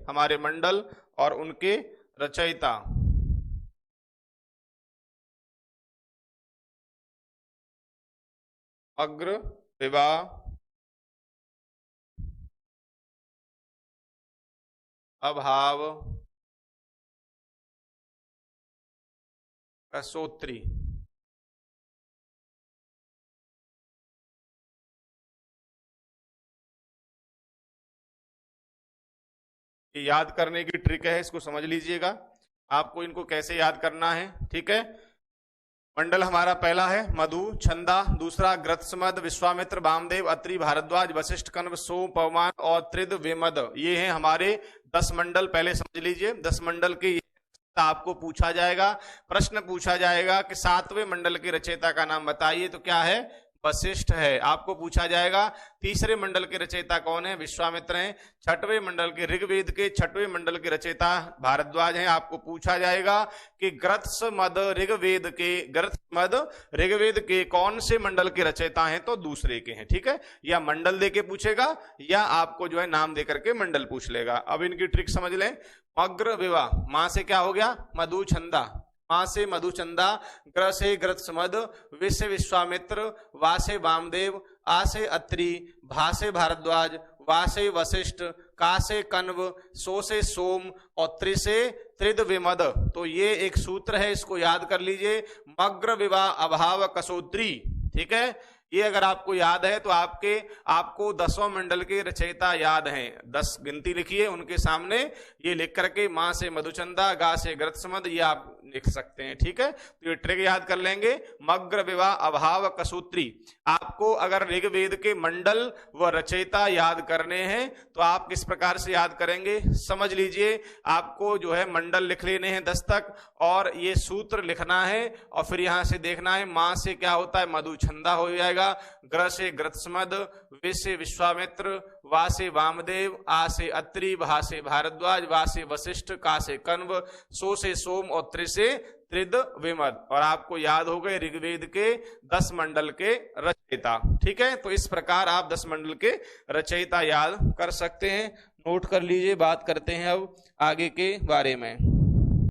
हमारे मंडल और उनके रचयिता। अग्र विवाह, अभाव, कसोत्री। याद करने की ट्रिक है, इसको समझ लीजिएगा आपको इनको कैसे याद करना है। ठीक है, मंडल हमारा पहला है मधु छंदा, दूसरा ग्रत्समद, विश्वामित्र, वामदेव, अत्रि, भारद्वाज, वशिष्ठ, कण्व, सोम, पवमान और त्रिद वेमद। ये हैं हमारे 10 मंडल। पहले समझ लीजिए 10 मंडल के आपको पूछा जाएगा, प्रश्न पूछा जाएगा कि 7वें मंडल के रचयिता का नाम बताइए, तो क्या है, वशिष्ठ है। आपको पूछा जाएगा तीसरे मंडल के रचयिता कौन है, विश्वामित्र हैं। 6वें मंडल के ऋग्वेद के 6वें मंडल के रचयिता भारद्वाज हैं। आपको पूछा जाएगा कि ग्रत्समद ऋग्वेद के कौन से मंडल के रचयिता हैं, तो दूसरे के हैं। ठीक है, या मंडल देके पूछेगा या आपको जो है नाम दे करके मंडल पूछ लेगा। अब इनकी ट्रिक समझ लें। अग्र विवाह, मां से क्या हो गया, मधु छंदा, मां से मधुचंदा, ग्र से ग्रत्समद, वि से विश्वामित्र, वा से वामदेव, आ से अत्रि, भा से भारद्वाज, वा से वशिष्ठ, का से कण्व, सो से सोम और त्रि से त्रिद विमद। तो ये एक सूत्र है, इसको याद कर लीजिए, मग्र विवाह अभाव कसोत्री। ठीक है, ये अगर आपको याद है तो आपको 10वां मंडल के रचयिता याद हैं। 10 गिनती लिखिए उनके सामने, ये लिख करके मां से मधुचंदा, गा से ग्रत्समद, ये आप लिख सकते हैं। ठीक है, तो ये ट्रिक याद कर लेंगे, मग्र विवाह अभाव कसूत्री। आपको अगर ऋग्वेद के मंडल व रचयिता याद करने हैं तो आप किस प्रकार से याद करेंगे, समझ लीजिए। आपको जो है मंडल लिख लेने हैं 10 तक, और ये सूत्र लिखना है, और फिर यहां से देखना है मां से क्या होता है, मधुचंदा हो जाएगा, ग्र से ग्रत्समद, वि से विश्वामित्र, वा से वामदेव, आ से अत्रि, भा से भारद्वाज, वा से वशिष्ठ, का से कण्व, सो से सोम और त्रि से त्रिद विमद। और आपको याद हो गए ऋग्वेद के 10 मंडल के रचयिता। ठीक है, तो इस प्रकार आप 10 मंडल के रचयिता याद कर सकते हैं। नोट कर लीजिए, बात करते हैं अब आगे के बारे में।